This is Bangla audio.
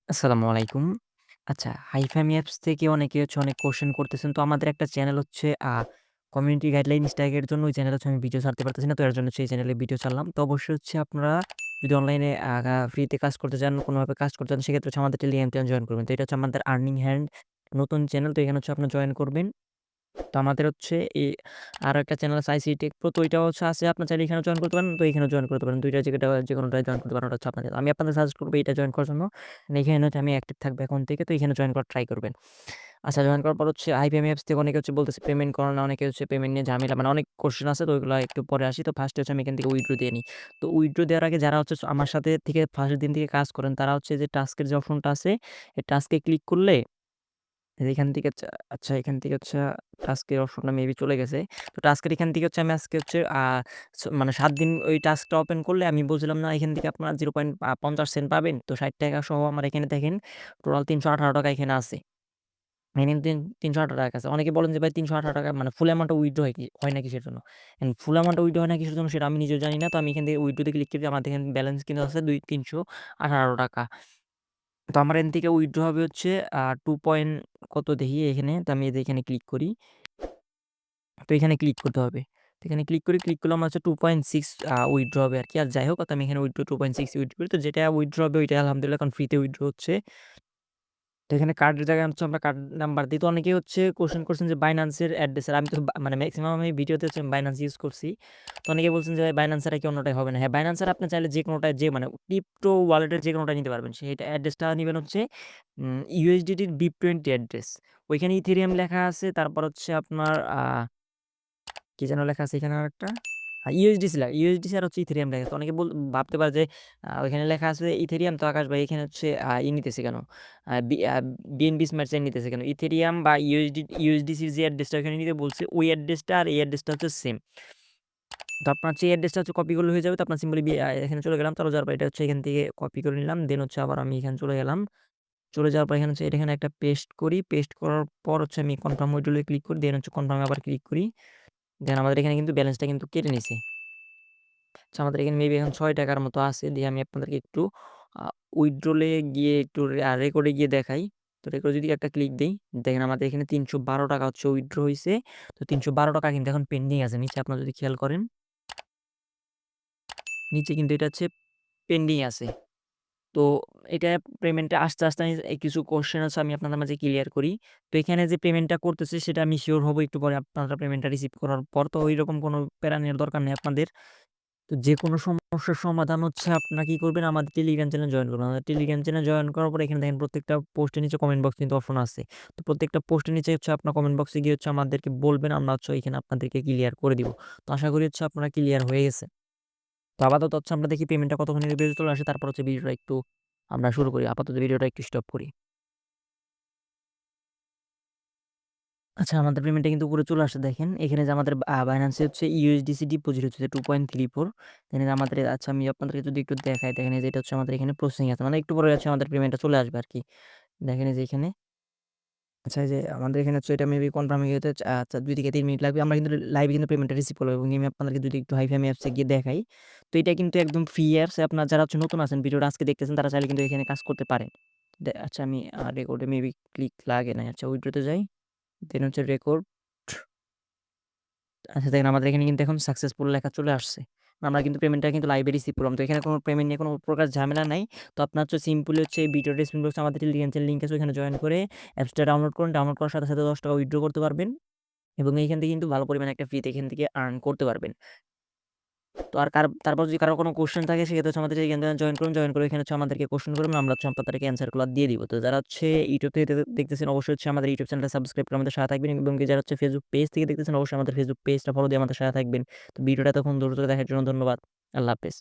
আসসালামু আলাইকুম। আচ্ছা, হাইফামি অ্যাপস থেকে অনেকে অনেক কোয়েশ্চেন করতেছেন। তো আমাদের একটা চ্যানেল হচ্ছে কমিউনিটি গাইডলাইন স্ট্রাইক এর জন্য ওই চ্যানেলে আমি ভিডিও ছাড়তে পারতেছি না। তো এর জন্য সেই চ্যানেলে ভিডিও ছাড়লাম। তো অবশ্যই আপনারা যদি অনলাইনে ফ্রিতে কাজ করতে চান, কোনোভাবে কাজ করতে চান সেক্ষেত্রে আমাদের টেলিগ্রাম চ্যানেল জয়েন করবেন। তো এটা আমাদের আর্নিং হ্যান্ড নতুন চ্যানেল। তো এখানে আপনারা জয়েন করবেন। তো আমাদের এই আরো একটা চ্যানেল আছে আইসিটি টেক প্রো। তো ওইটাও আছে আপনার চাইলে এখানেও জয়েন করতে পারেন। তো এখানেও জয়েন করতে পারেন। ২ টা যেকোনোটায় জয়েন করতে পারেন। ওটা হচ্ছে আপনাদের। আমি আপনাদের সাজেস্ট করব এটা জয়েন করার জন্য। এখানে আমি অ্যাক্টিভ থাকবো এখন থেকে। তো এখানে জয়েন করার ট্রাই করবেন। আচ্ছা, জয়েন করার পর আইবিএম অ্যাপস থেকে অনেকে বলতেছে পেমেন্ট করো না, অনেকে পেমেন্ট নিয়ে ঝামেলা মানে অনেক কোয়েশ্চেন আছে। তো ওইগুলো একটু পরে আসি। তো ফার্স্টে আমি এখান থেকে উইথড্র দিয়ে নিই। তো উইথড্র দেওয়ার আগে যারা আমার সাথে থেকে ফার্স্ট দিন থেকে কাজ করেন তারা যে টাস্কের যে অপশনটা আছে, এই টাস্কে ক্লিক করলে এখান থেকে আচ্ছা এখান থেকে টাস্কের অপশনটা মেবি চলে গেছে। তো টাস্কের এখান থেকে আমি আজকে মানে ৭ দিন ওই টাস্কটা ওপেন করলে আমি বলছিলাম না এখান থেকে আপনারা 0.৫০ সেন্ট পাবেন। তো ৳৬০ সহ আমার এখানে দেখেন টোটাল ৳৩১৮ এখানে আছে। এখানে ৳৩১৮ আছে। অনেকে বলেন যে ভাই ৳৩১৮ মানে ফুল অ্যামাউন্টটা উইথড্র হয় না কিসের জন্য? ফুল অ্যামাউন্টটা উইথড্র হয় না কিসের জন্য সেটা আমি নিজেও জানি না। তো আমি এখান থেকে উইথড্র তে ক্লিক করে আমার দেখেন ব্যালেন্স কিন্তু আছে ৳৩১৮। তো আমার এখান থেকে উইথড্র হবে 2 পয়েন্ট কত দেখি এখানে। তো আমি এখানে ক্লিক করি। তো এখানে ক্লিক করতে হবে। তো এখানে ক্লিক করলে আমার 2.6 উইথড্র হবে আরকি। আর যাই হোক তো আমি এখানে উইথড্র 2.6 উইথড্র করি। তো যেটা উইথড্র হবে ওইটা আলহামদুলিল্লাহ এখন ফ্রিতে উইথড্র হচ্ছে। তো এখানে কার্ডের জায়গায় আমরা কার্ড নাম্বার দিই। তো অনেকেই কোয়েশ্চেন করছেন যে Binance এর অ্যাড্রেস আমি তো মানে মেক্সিমাম আমি ভিডিওতে Binance ইউজ করছি। তো অনেকে বলছেন যে Binance ছাড়া কি অন্যটায় হবে না? হ্যাঁ, Binance ছাড়া আপনি চাইলে যেকোনোটায় মানে ক্রিপ্টো ওয়ালেটের যেকোনোটায় নিতে পারবেন। সেইটা অ্যাড্রেসটা নিবেন USDT র BIP20 অ্যাড্রেস। ওইখানে ইথেরিয়াম লেখা আছে। তারপর আপনার কি যেন লেখা আছে এখানে আরেকটা? ইউএসডিসি আর ইথেরিয়াম লেখা আছে। অনেকে ভাবতে পারে যে ওইখানে লেখা আছে ইথেরিয়াম তো আকাশ ভাই এখানে নিতেছে কেন? আ বি আ বিএনবি স্মার্ট চেইন নিতেছে কেন? ইথেরিয়াম বা ইউএসডিসির যে অ্যাড্রেসটা ওখানে নিতে বলছে ওই অ্যাড্রেসটা আর এই অ্যাড্রেসটা সেম। তো আপনার যে অ্যাড্রেসটা কপি করলে হয়ে যাবে। তো আপনার সিম্পলি এখানে চলে গেলাম। চলে যাওয়ার পর এটা এখান থেকে কপি করে নিলাম। দেন আবার আমি এখানে চলে গেলাম। চলে যাওয়ার পর এখানে এটা এখানে একটা পেস্ট করি। পেস্ট করার পর আমি কনফার্ম মডিউলে ক্লিক করি। দেন কনফার্ম এ আবার ক্লিক করি। দেন আমাদের এখানে কিন্তু ব্যালেন্সটা কিন্তু কেটে নিছে। আচ্ছা, আমাদের এখানে মেবি এখন ৳৬ র মতো আছে। দিয়ে আমি আপনাদেরকে একটু আ উইথড্রল এ গিয়ে একটু রেকর্ড এ গিয়ে দেখাই। তো রেকর্ড যদি একটা ক্লিক দেই, দেখেন আমাদের এখানে ৳৩১২ উইথড্র হইছে। তো ৳৩১২ কিন্তু এখন পেন্ডিং আছে। নিচে আপনারা যদি খেয়াল করেন, নিচে কিন্তু এটা পেন্ডিং আছে। তো এটা পেমেন্টটা আস্তে আমি কিছু কোয়েশ্চেন আছে আমি আপনাদের মাঝে ক্লিয়ার করি। তো এখানে যে পেমেন্টটা করতেছি সেটা আমি সিওর হব একটু পরে আপনারা পেমেন্টটা রিসিভ করার পর। তো ঐরকম কোনো প্যারা নেওয়ার দরকার নেই আপনাদের। তো যেকোনো সমস্যার সমাধান আপনারা কি করবেন আমাদের টেলিগ্রাম চ্যানেল জয়েন করবেন। আমাদের টেলিগ্রাম চ্যানেল জয়েন করার পরে এখানে দেখেন প্রত্যেকটা পোস্টের নিচে কমেন্ট বক্স কিন্তু অপশন আছে। তো প্রত্যেকটা পোস্টের নিচে আপনার কমেন্ট বক্সে গিয়ে আমাদেরকে বলবেন আমরা এখানে আপনাদেরকে ক্লিয়ার করে দিব। তো আশা করি আপনারা ক্লিয়ার হয়ে গেছে। তো আপাতত আমরা দেখি পেমেন্টটা কতক্ষণের ভিতরে চলে আসে তারপর ভিডিওটা একটু আমরা শুরু করি। আপাতত ভিডিওটা একটু স্টপ করি। আচ্ছা, আমাদের পেমেন্টটা কিন্তু উপরে চলে আসছে দেখেন। এখানে যে আমাদের Binance এ USDC ডিপোজিট হচ্ছে 2.34 দেন আমাদের আচ্ছা আমি আপনাদেরকে যদি একটু দেখাই দেখেন এই যে এটা আমাদের এখানে প্রসেসিং আছে। মানে একটু পরে আমাদের পেমেন্টটা চলে আসবে আরকি। দেখেন এই যে এখানে আচ্ছা এই যে আমাদের এখানে এটা মেবি কনফার্ম হয়ে যেতে আচ্ছা ২ থেকে ৩ মিনিট লাগবে। আমরা কিন্তু লাইভে কিন্তু পেমেন্টটা রিসিভ করব এবং আমি আপনাদেরকে যদি একটু হাইফামি অ্যাপস এ গিয়ে দেখাই। তো এটা কিন্তু একদম ফ্রি অ্যাপস। আপনারা যারা নতুন আছেন ভিডিওটা আজকে দেখতেছেন তারা চাইলে কিন্তু এখানে কাজ করতে পারেন। আচ্ছা আমি রেকর্ড এ মেবি ক্লিক লাগে নাই। আচ্ছা উইথড্র তে যাই। দেন রেকর্ড। আচ্ছা দেখেন আমাদের এখানে কিন্তু এখন সাকসেসফুল লেখা চলে আসছে। আমরা কিন্তু পেমেন্টটা কিন্তু লাইভে রিসিভ করলাম। তো এখানে কোনো পেমেন্ট নিয়ে কোনো প্রকার ঝামেলা নাই। তো আপনার সিম্পলি এই ভিডিও ডেসক্রিপশন বক্সে আমাদের টেলিগ্রাম চ্যানেল লিঙ্ক আছে ওখানে জয়েন করে অ্যাপসটা ডাউনলোড করুন। ডাউনলোড করার সাথে ৳১০ উইথড্র করতে পারবেন এবং এইখান থেকে কিন্তু ভালো পরিমাণে একটা ফিতে এখান থেকে আর্ন করতে পারবেন। তো আর তারপর যদি কারো কোনো কোয়েশ্চেন থাকে সেক্ষেত্রে আমাদের টেলিগ্রাম চ্যানেল জয়েন করুন। জয়েন করে এখানে আমাদেরকে কোয়েশ্চেন করবেন। আমরা আপনাদেরকে অ্যান্সার গুলা দিয়ে দিব। তো যারা ইউটিউব থেকে দেখতেছেন অবশ্যই আমাদের ইউটিউব চ্যানেলটা সাবস্ক্রাইব করে আমাদের সাথে থাকবেন এবং যারা ফেসবুক পেজ থেকে দেখতেছেন অবশ্যই আমাদের ফেসবুক পেজটা ফলো দিয়ে আমাদের সাথে থাকবেন। তো ভিডিওটা এতক্ষণ ধৈর্য ধরে দেখার জন্য ধন্যবাদ। আল্লাহ হাফেজ।